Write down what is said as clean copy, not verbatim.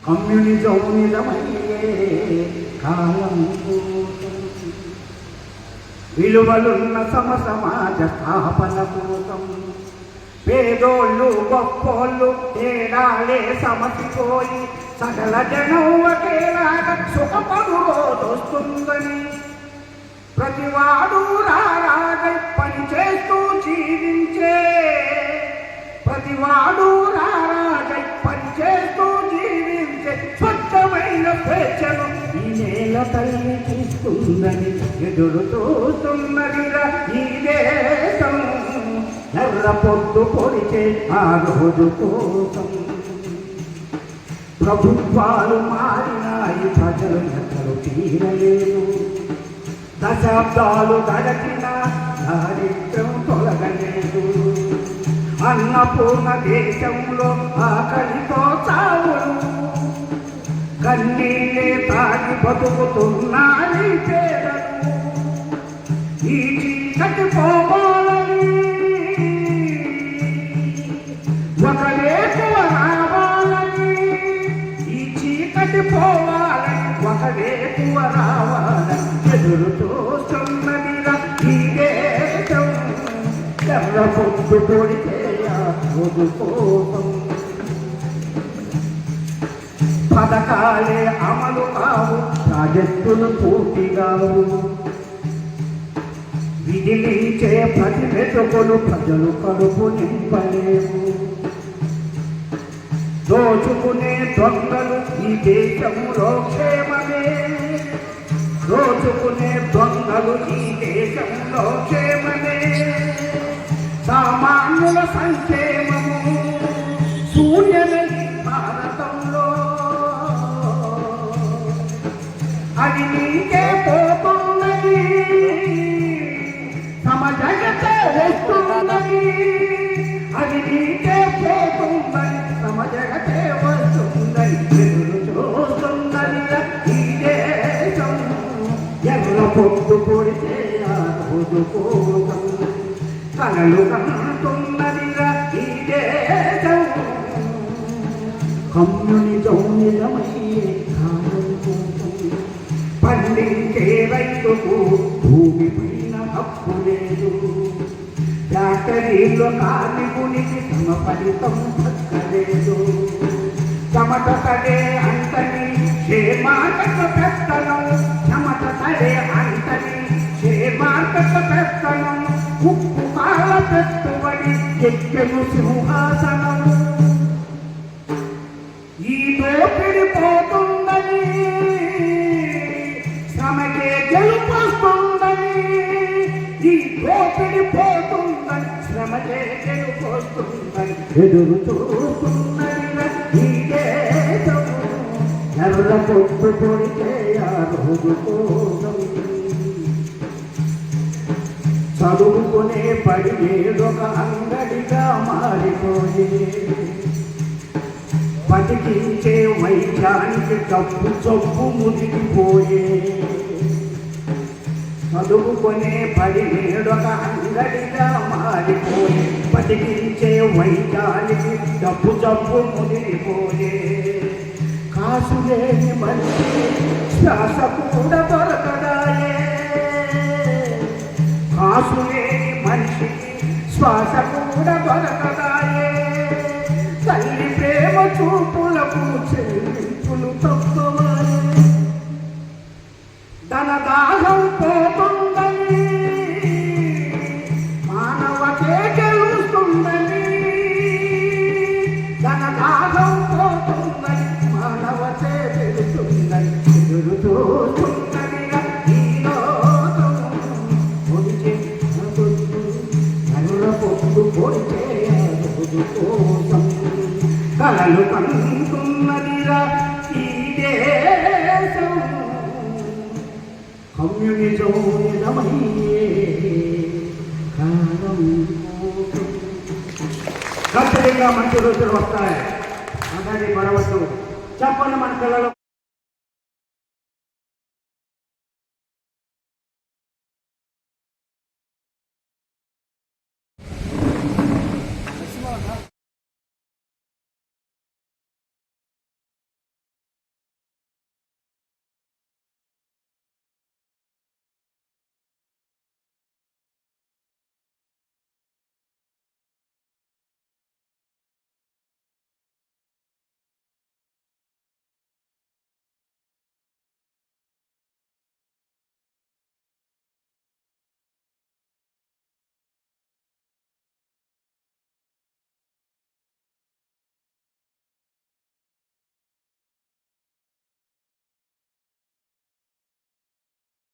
communism నిజమయ్యే కాలం విలువలున్న సమాజ స్థాపన కోసం పేదోళ్ళు గొప్పోళ్ళు తేడాలే సమసిపోయి సకల జనం ఒకేలాగా సుఖపడు రోజొస్తుందని ప్రతివాడు రారాగై పని చేస్తూ జీవించే ప్రతివాడు రారాగై పని చేస్తూ జీవించే స్వచ్ఛమైన స్వేచ్ఛను ఈ నేల తల్లి తీసుకుందని ఎదురు చూస్తున్నదిరా ఈ దేశం ఎర్ర పొద్దు పొడిచే ఆ రోజు కోసం ప్రభుత్వాలు మారినాయి ప్రజలు ఎక్కడు తీరలేదు దశాబ్దాలు గడచిన దారిద్ర్యం తొలగలేదు అన్నపూర్ణ దేశంలో ఆకలితో చావులు కన్నీళ్ళే తాగి బతుకుతున్నాయి పేదలు ఈ చీకటి పోవాలని ఒక వేకువ రావాలని ఈ చీకటి పోవాలని ఒక వేకువ రావాలని ఎదురు చూస్తున్నదిరా ఈ దేశం ఎర్ర పొద్దు పొడితే రోజు కోసం పథకాలే అమలు కావు ప్రాజెక్టులు పూర్తి కావు విధిలించే ప్రతి మెతుకులు ప్రజలు కడుపు నింపలేవు దోచుకునే దొంగలు ఈ దేశంలో క్షేమమే దోచుకునే దొంగలు ఈ దేశంలో క్షేమమే సామాన్యుల సంక్షేమము శూన్యమే భారతంలో అది నీకే పోతున్నది సమజగతే వస్తున్నది అది నీకే పోతున్నది సమజగతే వస్తున్నది ఎదురు చూస్తున్నది ఈ దేశం ఎర్ర పొద్దు పొడితే ఆ రోజు కోసం కలలు కంటున్నదిగా ఈ దేశం కమ్యూనిజం నిజమయ్యే కాలం కోసం పండించే రైతుకు భూమి పైన హక్కు లేదు ఫ్యాక్టరీలో కార్మికునికి తమ ఫలితం దక్కలేదు చెమట తడే అంతని మార్కెట్ పెత్తనం చెమట తడే అంతని మార్కెట్ పెత్తనం ఉప్పు కాల పెట్టుబడి ఎక్కెను సింహాసనం ఈ దోపిడి పోతుందని శ్రమకే గెలుపొస్తుందని ఈ దోపిడి పోతుందని శ్రమకే గెలుపొస్తుందని ఎదురు చూస్తున్నది ఈ దేశం ఎర్ర పొద్దు పొడితే ఆ రోజు కోసం చదువుకునే పడి ఏదొక అంగడిగా మారిపోయే బతికించే వైద్యానికి చప్పు ముదిగిపోయే చదువుకునే పడి ఏదొక అంగడిగా మారిపోయే బతికించే వైద్యానికి చప్పు ముదిగిపోయే కాసు లేని మనిషి శ్వాస కూడా దొరకడాయే కాసు లేని మనిషికి శ్వాస కూడా దొరకదాయే తల్లి ప్రేమ చూపులకు చెల్లింపులు తప్పవాయే ధన దాహం పోతుందని మానవతే గెలుస్తుందని ధన దాహం పోతుందని మానవతే గెలుస్తుందని ఎదురు చూస్తున్నదిగా ఈ లోకం పొడిచే ఎర్ర పొద్దు పొడిచే రోజు కోసం కలలు కంటున్నదిరా ఈ దేశం కమ్యూనిజం నిజమయ్యే కాలం కోసం ఖచ్చితంగా మంచి రోజులు వస్తాయి అందరి పడవద్దు చెప్పండి మన పిల్లలు